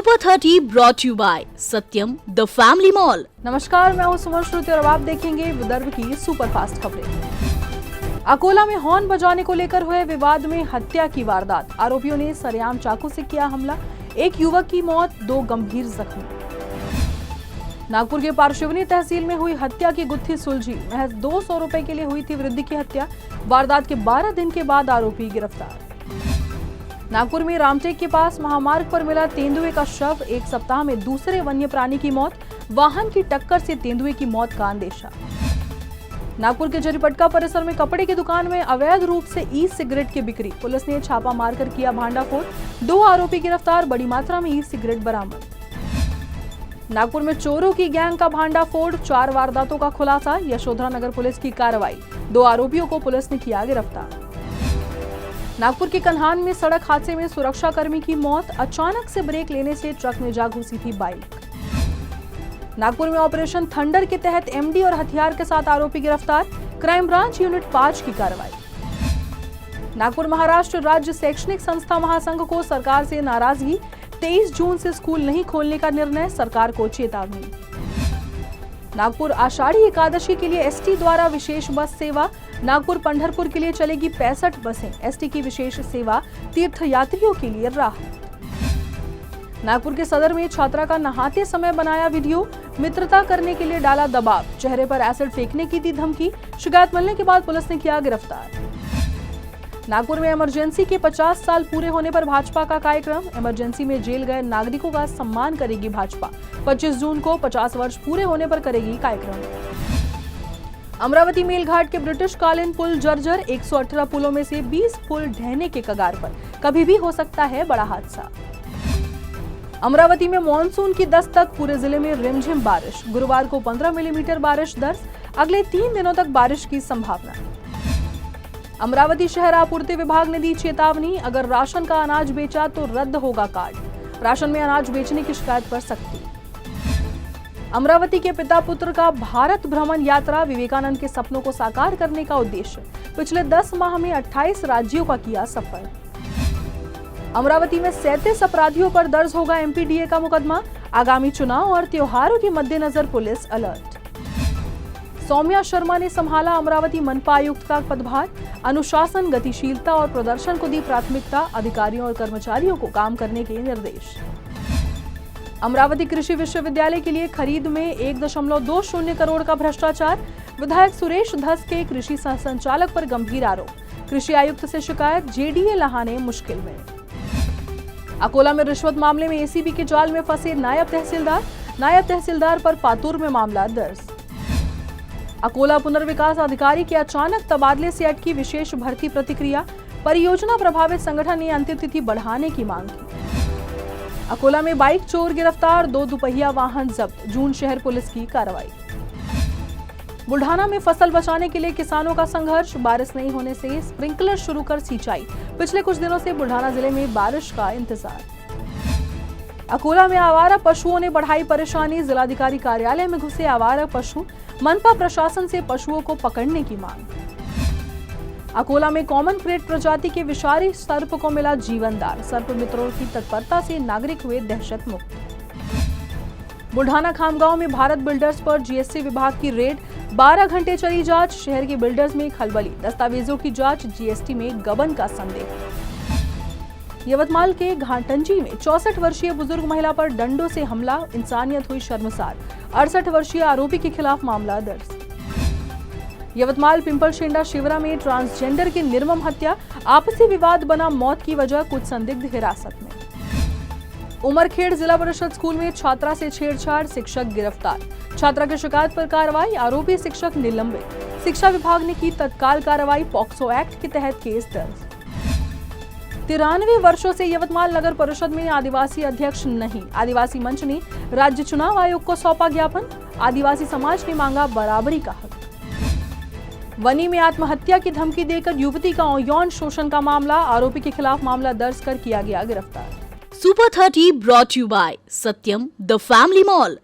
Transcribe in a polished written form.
Super 30 brought you by Satyam the family mall. नमस्कार, मैं हूं सुमन श्रुति और अब आप देखेंगे विदर्भ की सुपरफास्ट खबरें। अकोला में हॉर्न बजाने को लेकर हुए विवाद में हत्या की वारदात, आरोपियों ने सरेआम चाकू से किया हमला, एक युवक की मौत, 2 गंभीर जख्मी। नागपुर के पारशिवनी तहसील में हुई हत्या की गुत्थी सुलझी, महज 200 रुपए के लिए हुई थी वृद्ध की हत्या, वारदात के 12 दिन के बाद आरोपी गिरफ्तार। नागपुर में रामटेक के पास महामार्ग पर मिला तेंदुए का शव, एक सप्ताह में दूसरे वन्य प्राणी की मौत, वाहन की टक्कर से तेंदुए की मौत का अंदेशा। नागपुर के जरीपटका परिसर में कपड़े की दुकान में अवैध रूप से ई सिगरेट की बिक्री, पुलिस ने छापा मारकर किया भांडाफोड़, 2 आरोपी गिरफ्तार, बड़ी मात्रा में ई सिगरेट बरामद। नागपुर में चोरों की गैंग का भांडाफोड़, 4 वारदातों का खुलासा, यशोधरा नगर पुलिस की कार्रवाई, 2 आरोपियों को पुलिस ने किया गिरफ्तार। नागपुर के कन्हान में सड़क हादसे में सुरक्षा कर्मी की मौत, अचानक से ब्रेक लेने से ट्रक में जा घुसी थी बाइक। नागपुर में ऑपरेशन थंडर के तहत एमडी और हथियार के साथ आरोपी गिरफ्तार, क्राइम ब्रांच यूनिट 5 की कार्रवाई। नागपुर महाराष्ट्र राज्य शैक्षणिक संस्था महासंघ को सरकार से नाराजगी, 23 जून से स्कूल नहीं खोलने का निर्णय, सरकार को चेतावनी। नागपुर आषाढ़ी एकादशी के लिए एसटी द्वारा विशेष बस सेवा, नागपुर पंढरपुर के लिए चलेगी 65 बसें, एसटी की विशेष सेवा, तीर्थ यात्रियों के लिए राहत। नागपुर के सदर में छात्रा का नहाते समय बनाया वीडियो, मित्रता करने के लिए डाला दबाव, चेहरे पर एसिड फेंकने की दी धमकी, शिकायत मिलने के बाद पुलिस ने किया गिरफ्तार। नागपुर में इमरजेंसी के 50 साल पूरे होने पर भाजपा का कार्यक्रम, इमरजेंसी में जेल गए नागरिकों का सम्मान करेगी भाजपा, 25 जून को 50 वर्ष पूरे होने पर करेगी कार्यक्रम। अमरावती मेलघाट के ब्रिटिश कालीन पुल जर्जर, 118 पुलों में से 20 पुल ढहने के कगार पर, कभी भी हो सकता है बड़ा हादसा। अमरावती में मानसून की दस्तक, पूरे जिले में रिमझिम बारिश, गुरुवार को 15 मिलीमीटर बारिश दर्ज, अगले 3 दिनों तक बारिश की संभावना। अमरावती शहर आपूर्ति विभाग ने दी चेतावनी, अगर राशन का अनाज बेचा तो रद्द होगा कार्ड, राशन में अनाज बेचने की शिकायत पर सख्ती। अमरावती के पिता पुत्र का भारत भ्रमण यात्रा, विवेकानंद के सपनों को साकार करने का उद्देश्य, पिछले 10 माह में 28 राज्यों का किया सफर। अमरावती में 37 अपराधियों पर दर्ज होगा एमपीडीए का मुकदमा, आगामी चुनाव और त्योहारों के मद्देनजर पुलिस अलर्ट। सौम्या शर्मा ने संभाला अमरावती मनपा आयुक्त का पदभार, अनुशासन, गतिशीलता और प्रदर्शन को दी प्राथमिकता, अधिकारियों और कर्मचारियों को काम करने के निर्देश। अमरावती कृषि विश्वविद्यालय के लिए खरीद में 1.20 करोड़ का भ्रष्टाचार, विधायक सुरेश धस के कृषि संचालक पर गंभीर आरोप, कृषि आयुक्त से शिकायत, जेडीए लहाने मुश्किल में। अकोला में रिश्वत मामले में एसीबी के जाल में फंसे नायब तहसीलदार पर पातूर में मामला दर्ज। अकोला पुनर्विकास अधिकारी के अचानक तबादले से अटकी विशेष भर्ती प्रतिक्रिया, परियोजना प्रभावित संगठन ने अंतिम तिथि बढ़ाने की मांग की। अकोला में बाइक चोर गिरफ्तार, 2 दुपहिया वाहन जब्त, जून शहर पुलिस की कार्रवाई। बुल्ढाना में फसल बचाने के लिए किसानों का संघर्ष, बारिश नहीं होने से स्प्रिंकलर शुरू कर सिंचाई, पिछले कुछ दिनों से बुल्ढाना जिले में बारिश का इंतजार। अकोला में आवारा पशुओं ने बढ़ाई परेशानी, जिलाधिकारी कार्यालय में घुसे आवारा पशु, मनपा प्रशासन से पशुओं को पकड़ने की मांग। अकोला में कॉमन क्रेट प्रजाति के विषारी सर्प को मिला जीवनदान, सर्प मित्रों की तत्परता से नागरिक हुए दहशत मुक्त। बुल्ढाना खामगांव में भारत बिल्डर्स पर जीएसटी विभाग की रेड, 12 घंटे चली जांच, शहर के बिल्डर्स में खलबली, दस्तावेजों की जांच, जीएसटी में गबन का संदेह। यवतमाल के घाटंजी में 64 वर्षीय बुजुर्ग महिला पर डंडों से हमला, इंसानियत हुई शर्मसार, 68 वर्षीय आरोपी के खिलाफ मामला दर्ज। यवतमाल पिंपलशेंडा शिवरा में ट्रांसजेंडर की निर्मम हत्या, आपसी विवाद बना मौत की वजह, कुछ संदिग्ध हिरासत में। उमरखेड़ जिला परिषद स्कूल में छात्रा से छेड़छाड़, शिक्षक गिरफ्तार, छात्रा की शिकायत पर कार्रवाई, आरोपी शिक्षक निलंबित, शिक्षा विभाग ने की तत्काल कार्रवाई, पॉक्सो एक्ट के तहत केस दर्ज। 93 वर्षों से यवतमाल नगर परिषद में आदिवासी अध्यक्ष नहीं, आदिवासी मंच ने राज्य चुनाव आयोग को सौंपा ज्ञापन, आदिवासी समाज ने मांगा बराबरी का हक। वनी में आत्महत्या की धमकी देकर युवती का यौन शोषण का मामला, आरोपी के खिलाफ मामला दर्ज कर किया गया गिरफ्तार। Super 30 brought you by Satyam the family mall.